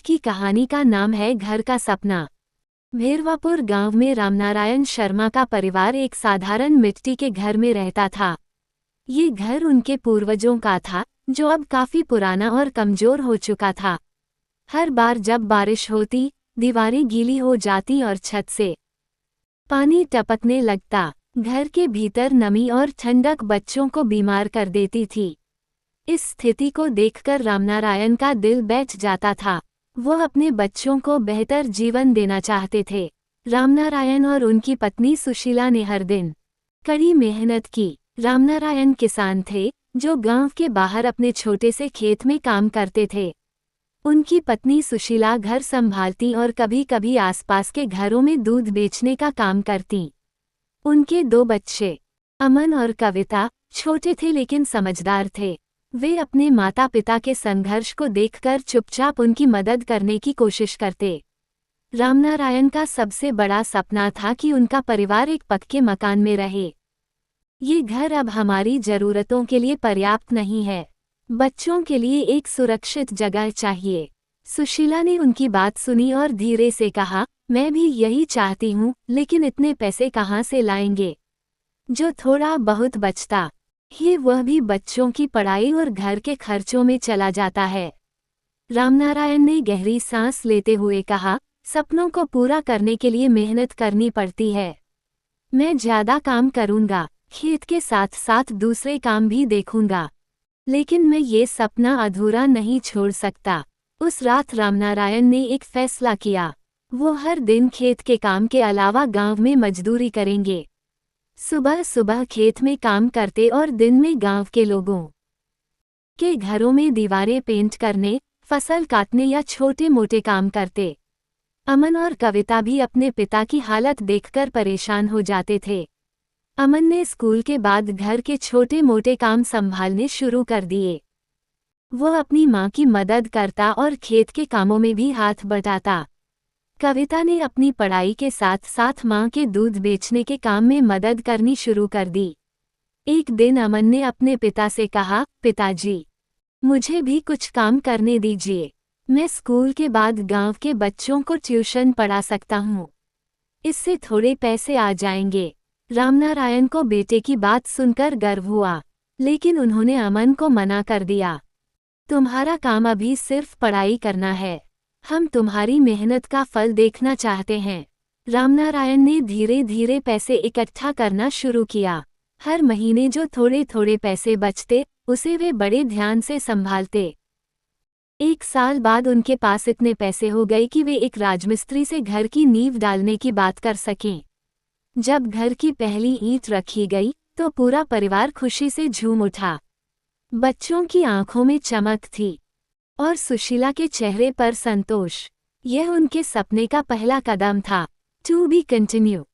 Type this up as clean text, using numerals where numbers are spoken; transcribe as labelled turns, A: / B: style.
A: की कहानी का नाम है घर का सपना। भेरवापुर गांव में रामनारायण शर्मा का परिवार एक साधारण मिट्टी के घर में रहता था। ये घर उनके पूर्वजों का था, जो अब काफी पुराना और कमजोर हो चुका था। हर बार जब बारिश होती, दीवारें गीली हो जाती और छत से पानी टपकने लगता। घर के भीतर नमी और ठंडक बच्चों को बीमार कर देती थी। इस स्थिति को देखकर रामनारायण का दिल बैठ जाता था। वो अपने बच्चों को बेहतर जीवन देना चाहते थे। रामनारायण और उनकी पत्नी सुशीला ने हर दिन कड़ी मेहनत की। रामनारायण किसान थे, जो गांव के बाहर अपने छोटे से खेत में काम करते थे। उनकी पत्नी सुशीला घर संभालती और कभी-कभी आसपास के घरों में दूध बेचने का काम करती। उनके 2 बच्चे, अमन और कविता, छोटे थे लेकिन समझदार थे। वे अपने माता पिता के संघर्ष को देखकर चुपचाप उनकी मदद करने की कोशिश करते। रामनारायण का सबसे बड़ा सपना था कि उनका परिवार एक पक्के मकान में रहे। ये घर अब हमारी जरूरतों के लिए पर्याप्त नहीं है। बच्चों के लिए एक सुरक्षित जगह चाहिए। सुशीला ने उनकी बात सुनी और धीरे से कहा, मैं भी यही चाहती हूँ, लेकिन इतने पैसे कहाँ से लाएंगे? जो थोड़ा बहुत बचता ये वह भी बच्चों की पढ़ाई और घर के खर्चों में चला जाता है। रामनारायण ने गहरी सांस लेते हुए कहा, सपनों को पूरा करने के लिए मेहनत करनी पड़ती है। मैं ज्यादा काम करूंगा, खेत के साथ साथ दूसरे काम भी देखूंगा, लेकिन मैं ये सपना अधूरा नहीं छोड़ सकता। उस रात रामनारायण ने एक फैसला किया। वो हर दिन खेत के काम के अलावा गांव में मजदूरी करेंगे। सुबह सुबह खेत में काम करते और दिन में गांव के लोगों के घरों में दीवारें पेंट करने, फसल काटने या छोटे मोटे काम करते। अमन और कविता भी अपने पिता की हालत देखकर परेशान हो जाते थे। अमन ने स्कूल के बाद घर के छोटे मोटे काम संभालने शुरू कर दिए। वो अपनी माँ की मदद करता और खेत के कामों में भी हाथ बटाता। कविता ने अपनी पढ़ाई के साथ साथ माँ के दूध बेचने के काम में मदद करनी शुरू कर दी। एक दिन अमन ने अपने पिता से कहा, पिताजी, मुझे भी कुछ काम करने दीजिए। मैं स्कूल के बाद गांव के बच्चों को ट्यूशन पढ़ा सकता हूँ। इससे थोड़े पैसे आ जाएंगे। रामनारायण को बेटे की बात सुनकर गर्व हुआ, लेकिन उन्होंने अमन को मना कर दिया। तुम्हारा काम अभी सिर्फ पढ़ाई करना है, हम तुम्हारी मेहनत का फल देखना चाहते हैं। रामनारायण ने धीरे धीरे पैसे इकट्ठा करना शुरू किया। हर महीने जो थोड़े थोड़े पैसे बचते, उसे वे बड़े ध्यान से संभालते। 1 साल बाद उनके पास इतने पैसे हो गए कि वे एक राजमिस्त्री से घर की नींव डालने की बात कर सकें। जब घर की पहली ईंट रखी गई, तो पूरा परिवार खुशी से झूम उठा। बच्चों की आंखों में चमक थी और सुशीला के चेहरे पर संतोष। यह उनके सपने का पहला कदम था। To be continue.